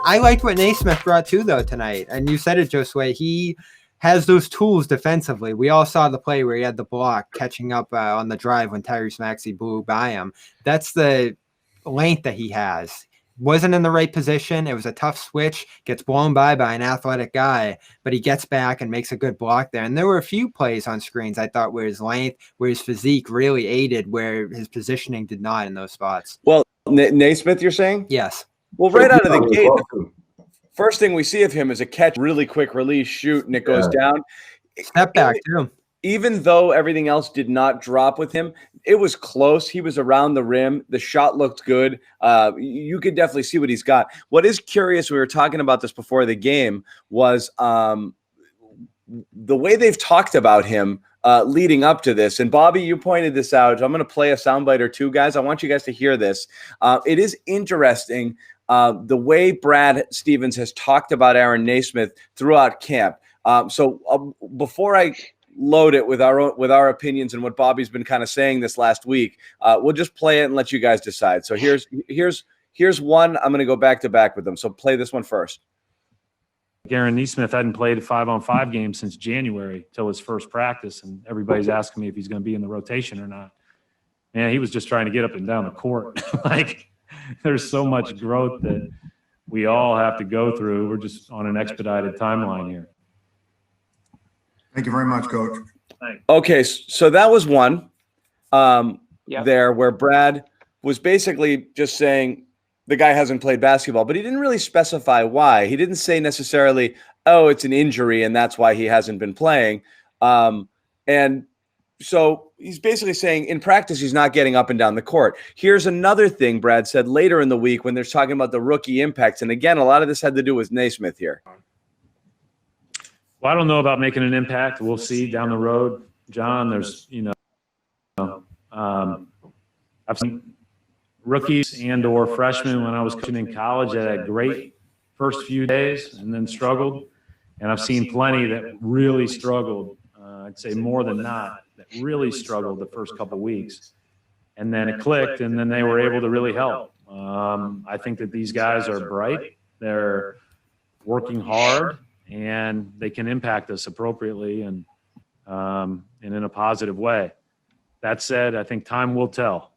I liked what Nesmith brought too, though, tonight. And you said it, Josue. He has those tools defensively. We all saw the play where he had the block catching up on the drive when Tyrese Maxey blew by him. That's the length that he has. Wasn't in the right position. It was a tough switch, gets blown by an athletic guy, but he gets back and makes a good block there. And there were a few plays on screens I thought where his length, where his physique really aided, where his positioning did not in those spots. Well, Nesmith, you're saying? Yes. Well, right out of the gate, first thing we see of him is a catch, really quick release, shoot, and it goes down. Step back, too. Even though everything else did not drop with him, it was close. He was around the rim. The shot looked good. You could definitely see what he's got. What is curious, we were talking about this before the game, was the way they've talked about him leading up to this. And Bobby, you pointed this out. I'm going to play a soundbite or two, guys. I want you guys to hear this. It is interesting the way Brad Stevens has talked about Aaron Nesmith throughout camp. So before I load it with our opinions and what Bobby's been kind of saying this last week, we'll just play it and let you guys decide. So here's one. I'm going to go back to back with them. So play this one first. Aaron Nesmith hadn't played a 5-on-5 game since January till his first practice, and everybody's asking me if he's going to be in the rotation or not. Man, he was just trying to get up and down the court. Like, there's so much growth that we all have to go through. We're just on an expedited timeline here. Thank you very much, Coach. Okay, so that was one there where Brad was basically just saying the guy hasn't played basketball, but he didn't really specify why. He didn't say necessarily, oh, it's an injury and that's why he hasn't been playing. And so he's basically saying in practice he's not getting up and down the court. Here's another thing Brad said later in the week when they're talking about the rookie impacts. And again, a lot of this had to do with Nesmith here. Well, I don't know about making an impact. We'll see down the road, John. There's, I've seen rookies and or freshmen when I was coaching in college that had great first few days and then struggled. And I've seen plenty that really struggled. I'd say more than not, that really struggled the first couple of weeks. And then it clicked, and then they were able to really help. I think that these guys are bright. They're working hard, and they can impact us appropriately and in a positive way. That said, I think time will tell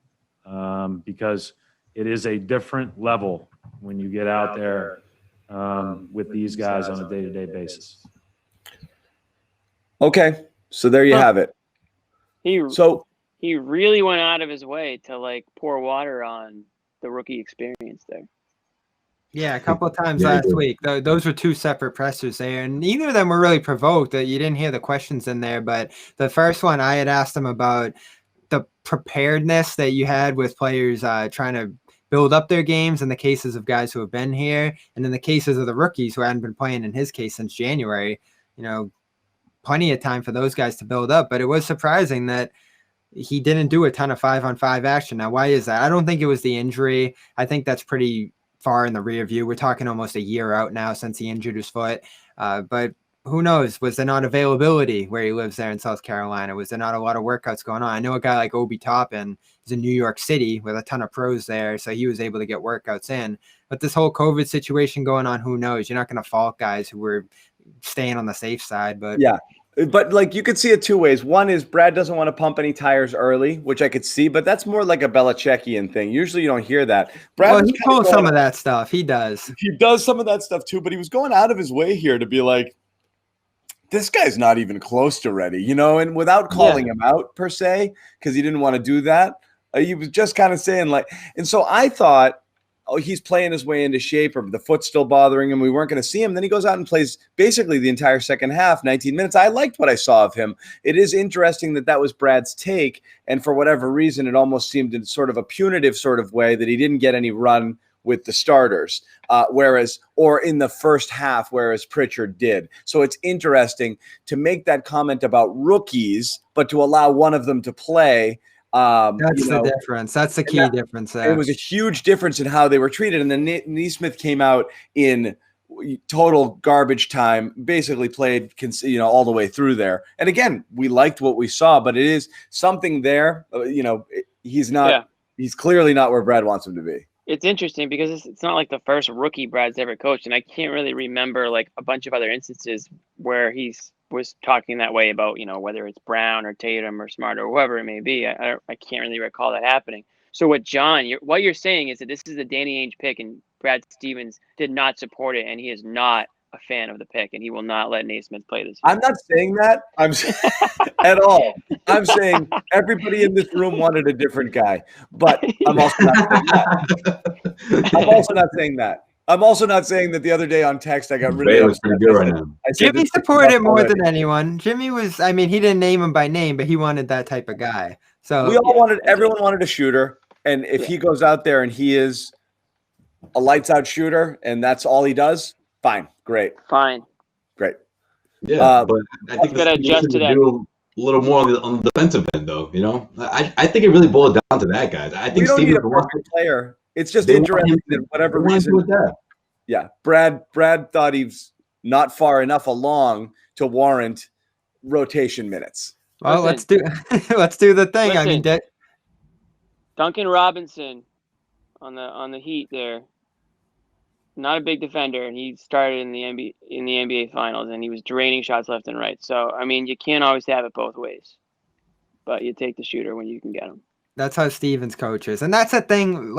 because it is a different level when you get out there with these guys on a day-to-day basis. Okay, so there you have it. He really went out of his way to like pour water on the rookie experience there. Yeah, a couple of times last week. Those were two separate pressers there, and neither of them were really provoked. You didn't hear the questions in there, but the first one I had asked him about the preparedness that you had with players trying to build up their games in the cases of guys who have been here, and in the cases of the rookies who hadn't been playing in his case since January. Plenty of time for those guys to build up, but it was surprising that he didn't do a ton of 5-on-5 action. Now, why is that? I don't think it was the injury. I think that's pretty far in the rear view. We're talking almost a year out now since he injured his foot. But who knows? Was there not availability where he lives there in South Carolina? Was there not a lot of workouts going on? I know a guy like Obi Toppin is in New York City with a ton of pros there, so he was able to get workouts in. But this whole COVID situation going on, who knows? You're not going to fault guys who were staying on the safe side. But yeah. But like you could see it two ways. One is Brad doesn't want to pump any tires early, which I could see, but that's more like a Belichickian thing. Usually you don't hear that. Brad, he pulls some of that stuff. He does. He does some of that stuff too, but he was going out of his way here to be like, this guy's not even close to ready, and without calling him out per se, because he didn't want to do that. He was just kind of saying like, and so I thought, oh, he's playing his way into shape, or the foot's still bothering him. We weren't going to see him. Then he goes out and plays basically the entire second half, 19 minutes. I liked what I saw of him. It is interesting that was Brad's take. And for whatever reason, it almost seemed in sort of a punitive sort of way that he didn't get any run with the starters, or in the first half, whereas Pritchard did. So it's interesting to make that comment about rookies, but to allow one of them to play. That's the difference. That's the key difference there. It was a huge difference in how they were treated. And then Nesmith came out in total garbage time, basically played, all the way through there. And again, we liked what we saw, but it is something there. He's not. Yeah. He's clearly not where Brad wants him to be. It's interesting because it's not like the first rookie Brad's ever coached, and I can't really remember like a bunch of other instances where was talking that way about, whether it's Brown or Tatum or Smart or whoever it may be. I can't really recall that happening. So what you're saying is that this is a Danny Ainge pick, and Brad Stevens did not support it, and he is not a fan of the pick, and he will not let Naismith play this year. I'm not saying that. At all. I'm saying everybody in this room wanted a different guy, but I'm also not saying that. I'm also not saying that the other day on text I got really upset. Pretty good right now. Jimmy supported it more than anyone. Jimmy was, he didn't name him by name, but he wanted that type of guy. So everyone wanted a shooter, and if he goes out there and he is a lights out shooter and that's all he does, fine, great. Yeah, but I think gotta adjust to that. Do a little more on the defensive end, though. I think it really boiled down to that, guys. I think we don't Stevens need a perfect player. It's just interesting that whatever reason. Yeah, Brad thought he's not far enough along to warrant rotation minutes. Well, let's do the thing. Duncan Robinson on the Heat there. Not a big defender, and he started in the NBA Finals, and he was draining shots left and right. So, you can't always have it both ways, but you take the shooter when you can get him. That's how Stevens coaches, and that's the thing.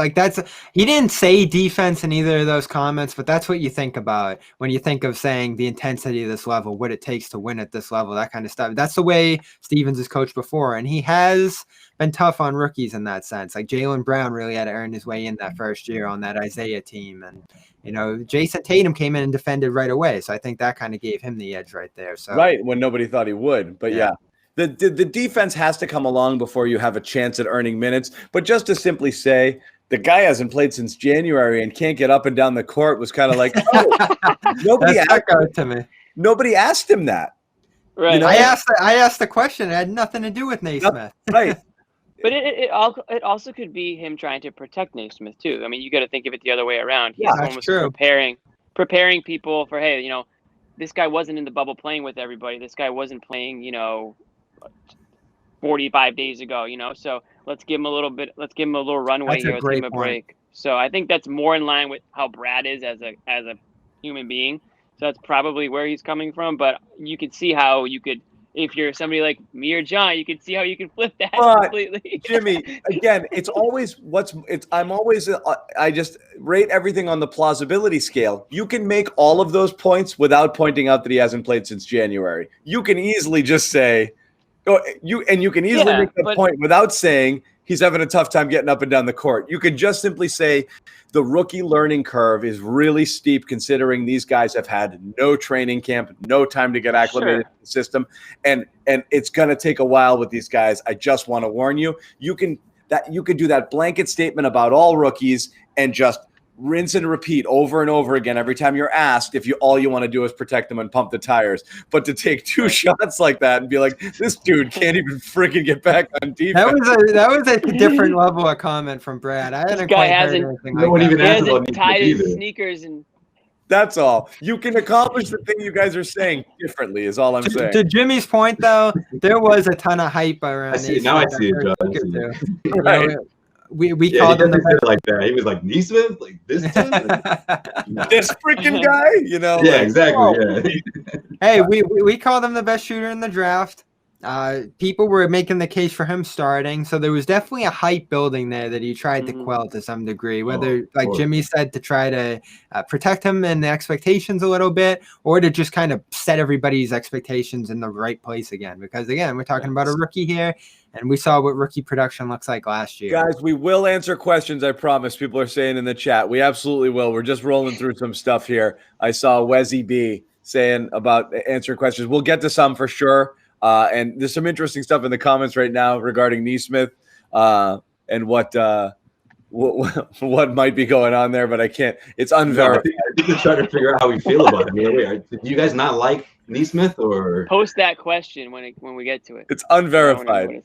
He didn't say defense in either of those comments, but that's what you think about when you think of saying the intensity of this level, what it takes to win at this level, that kind of stuff. That's the way Stevens has coached before, and he has been tough on rookies in that sense. Like Jaylen Brown really had to earn his way in that first year on that Isaiah team, and Jason Tatum came in and defended right away, so I think that kind of gave him the edge right there. So right when nobody thought he would, but yeah. The defense has to come along before you have a chance at earning minutes. But just to simply say the guy hasn't played since January and can't get up and down the court was kind of like, nobody asked him that. Right. I asked the question. It had nothing to do with Naismith. Right. But it also could be him trying to protect Naismith too. You got to think of it the other way around. He's almost true. preparing people for, hey, this guy wasn't in the bubble playing with everybody. This guy wasn't playing, 45 days ago, so let's give him a little runway here. Let's give him a break. So I think that's more in line with how Brad is as a human being. So that's probably where he's coming from. But you can see how you could, if you're somebody like me or John, you can see how you can flip that completely. Jimmy, again, I just rate everything on the plausibility scale. You can make all of those points without pointing out that he hasn't played since January. You can easily just say, you can easily make that point without saying he's having a tough time getting up and down the court. You could just simply say the rookie learning curve is really steep considering these guys have had no training camp, no time to get acclimated to the system. And it's going to take a while with these guys. I just want to warn you. You could do that blanket statement about all rookies and just rinse and repeat over and over again every time you're asked if all you want to do is protect them and pump the tires. But to take two shots like that and be like, this dude can't even freaking get back on defense. That was a different level of comment from Brad. I hadn't quite heard anything like that. He hasn't tied his sneakers and. That's all. You can accomplish the thing you guys are saying differently is all I'm saying. To Jimmy's point, though, there was a ton of hype around. I see it, John. Right. We called him like that. He was like Nesmith, like this dude? This freaking guy, Yeah, exactly. Yeah. Hey, we called him the best shooter in the draft. People were making the case for him starting, so there was definitely a hype building there that he tried to quell to some degree, whether like Jimmy said, to try to protect him and the expectations a little bit, or to just kind of set everybody's expectations in the right place again, because again, we're talking about a rookie here, and we saw what rookie production looks like last year. Guys, we will answer questions, I promise. People are saying in the chat. We absolutely will. We're just rolling through some stuff here. I saw Wezzy B saying about answering questions. We'll get to some for sure. And there's some interesting stuff in the comments right now regarding Nesmith and what might be going on there, but I can't. It's unverified. I think we're trying to figure out how we feel about it. Do you guys not like Nesmith or post that question when we get to it? It's unverified.